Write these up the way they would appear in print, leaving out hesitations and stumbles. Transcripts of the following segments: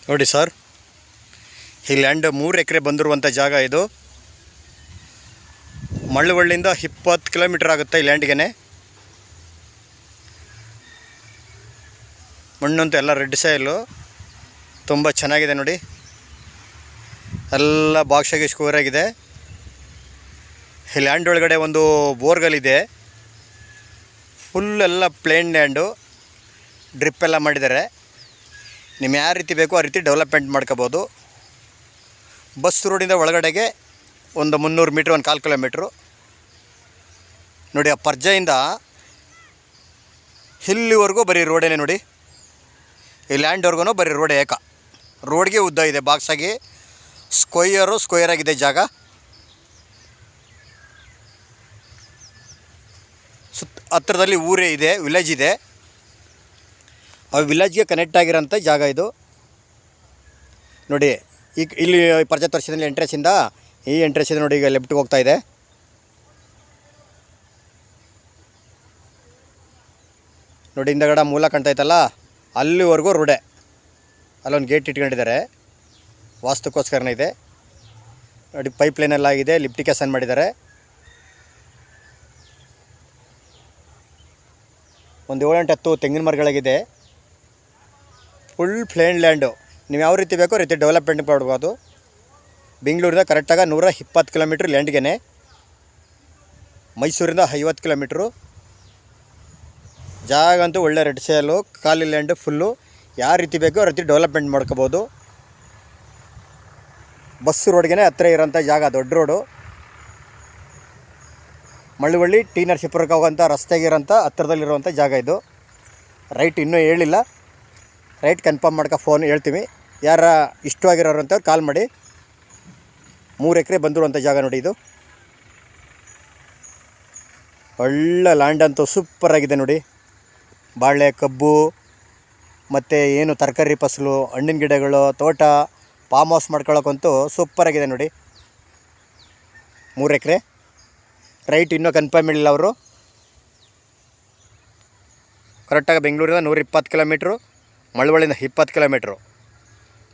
ನೋಡಿ ಸರ್, ಈ ಲ್ಯಾಂಡ್ 3 ಎಕರೆ ಬಂದಿರುವಂಥ ಜಾಗ ಇದು. ಮಳ್ಳವಳ್ಳಿಯಿಂದ 20 ಕಿಲೋಮೀಟರ್ ಆಗುತ್ತೆ ಈ ಲ್ಯಾಂಡ್ಗೆ. ಮಣ್ಣಂತೂ ಎಲ್ಲ ರೆಡ್ ಸಾಯಿಲು, ತುಂಬ ಚೆನ್ನಾಗಿದೆ ನೋಡಿ. ಎಲ್ಲ ಬಾಕ್ಸಾಗಿ ಸ್ಕ್ವೇರ್ ಆಗಿದೆ. ಈ ಲ್ಯಾಂಡ್ ಒಳಗಡೆ ಒಂದು ಬೋರ್ಗಲ್ ಇದೆ. ಫುಲ್ ಎಲ್ಲ ಪ್ಲೇನ್ ಲ್ಯಾಂಡು, ಡ್ರಿಪ್ ಎಲ್ಲ ಮಾಡಿದ್ದಾರೆ. ನಿಮ್ಮ ಯಾವ ರೀತಿ ಬೇಕೋ ಆ ರೀತಿ ಡೆವಲಪ್ಮೆಂಟ್ ಮಾಡ್ಕೋಬೋದು. ಬಸ್ ರೋಡಿಂದ ಒಳಗಡೆಗೆ ಒಂದು 300 ಮೀಟ್ರ್, 1/4 ಕಿಲೋಮೀಟ್ರು ನೋಡಿ. ಆ ಪರ್ಜೆಯಿಂದ ಇಲ್ಲಿವರೆಗೂ ಬರೀ ರೋಡೇನೆ ನೋಡಿ. ಈ ಲ್ಯಾಂಡ್ವರೆಗೂ ಬರೀ ರೋಡೇ, ರೋಡ್ಗೆ ಉದ್ದ ಇದೆ. ಬಾಕ್ಸಾಗಿ ಸ್ಕ್ವೇರ್ ಆಗಿದೆ ಜಾಗ. ಹತ್ತಿರದಲ್ಲಿ ಊರೇ ಇದೆ, ವಿಲೇಜ್ ಇದೆ. ಆ ವಿಲೇಜ್ಗೆ ಕನೆಕ್ಟ್ ಆಗಿರೋಂಥ ಜಾಗ ಇದು ನೋಡಿ. ಈಗ ಇಲ್ಲಿ ಪರ್ಜೆ ತೋರಿಸಿದಲ್ಲಿ ಎಂಟ್ರೆನ್ಸಿಂದ ಈ ಎಂಟ್ರೆನ್ಸ್ ಇದೆ ನೋಡಿ. ಈಗ ಲೆಫ್ಟ್ಗೆ ಹೋಗ್ತಾ ಇದೆ ನೋಡಿ. ಹಿಂದಗಡೆ ಮೂಲ ಕಾಣ್ತಾಯ್ತಲ್ಲ, ಅಲ್ಲಿವರೆಗೂ ರೋಡೆ. ಅಲ್ಲೊಂದು ಗೇಟ್ ಇಟ್ಕೊಂಡಿದ್ದಾರೆ, ವಾಸ್ತುಕ್ಕೋಸ್ಕರನೇ ಇದೆ ನೋಡಿ. ಪೈಪ್ ಲೈನೆಲ್ಲ ಆಗಿದೆ, ಲಿಫ್ಟಿಕೇಶನ್ ಮಾಡಿದ್ದಾರೆ. ಒಂದು 7-8 ತೆಂಗಿನ ಮರಗಳಾಗಿದೆ. Full plane land. ನೀವು ಯಾವ ರೀತಿ ಬೇಕೋ ರೀತಿ ಡೆವಲಪ್ಮೆಂಟ್ ಮಾಡ್ಬೋದು. ಬೆಂಗಳೂರಿಂದ ಕರೆಕ್ಟಾಗಿ 120 ಕಿಲೋಮೀಟ್ರ್ ಲ್ಯಾಂಡ್ಗೆ. ಮೈಸೂರಿಂದ 50 ಕಿಲೋಮೀಟ್ರು. ಜಾಗ ಅಂತೂ ಒಳ್ಳೆ ರೆಡ್ ಸೇಲು, ಖಾಲಿ ಲ್ಯಾಂಡು ಫುಲ್ಲು. ಯಾವ ರೀತಿ ಬೇಕೋ ಆ ರೀತಿ ಡೆವಲಪ್ಮೆಂಟ್ ಮಾಡ್ಕೋಬೋದು. ಬಸ್ ರೋಡ್ಗೆ ಹತ್ತಿರ ಇರೋಂಥ ಜಾಗ, ದೊಡ್ಡ ರೋಡು. ಮಳ್ಳವಳ್ಳಿ ಟಿ ನರಸೀಪುರಕ್ಕೆ ಹೋಗೋಂಥ ರಸ್ತೆಗೆ ಇರೋಂಥ ಹತ್ತಿರದಲ್ಲಿರುವಂಥ ಜಾಗ ಇದು. ರೈಟ್ ಇನ್ನೂ ಹೇಳಿಲ್ಲ, ರೈಟ್ ಕನ್ಫರ್ಮ್ ಮಾಡ್ಕೊ ಫೋನ್ ಹೇಳ್ತೀವಿ. ಯಾರ ಇಷ್ಟವಾಗಿರೋರು ಅಂತವ್ರು ಕಾಲ್ ಮಾಡಿ. 3 ಎಕರೆ ಬಂದಿರುವಂಥ ಜಾಗ ನೋಡಿ ಇದು. ಒಳ್ಳೆ ಲ್ಯಾಂಡ್ ಅಂತೂ ಸೂಪರಾಗಿದೆ ನೋಡಿ. ಬಾಳೆ, ಕಬ್ಬು ಮತ್ತು ಏನು ತರಕಾರಿ ಫಸಲು, ಹಣ್ಣಿನ ಗಿಡಗಳು, ತೋಟ, ಫಾರ್ಮ್ ಹೌಸ್ ಮಾಡ್ಕೊಳ್ಳೋಕ್ಕಂತೂ ಸೂಪರಾಗಿದೆ ನೋಡಿ. 3 ಎಕರೆ. ರೈಟ್ ಇನ್ನೂ ಕನ್ಫರ್ಮ್ ಇಲ್ಲ ಅವರು. ಕರೆಕ್ಟಾಗಿ ಬೆಂಗಳೂರಿಂದ 120 ಕಿಲೋಮೀಟ್ರು, ಮಳವಳ್ಳಿಯಿಂದ 20 ಕಿಲೋಮೀಟ್ರು,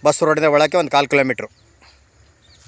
ಬಸ್ ರೋಡಿಂದ ಒಳಕ್ಕೆ ಒಂದು 1/4 ಕಿಲೋಮೀಟ್ರು.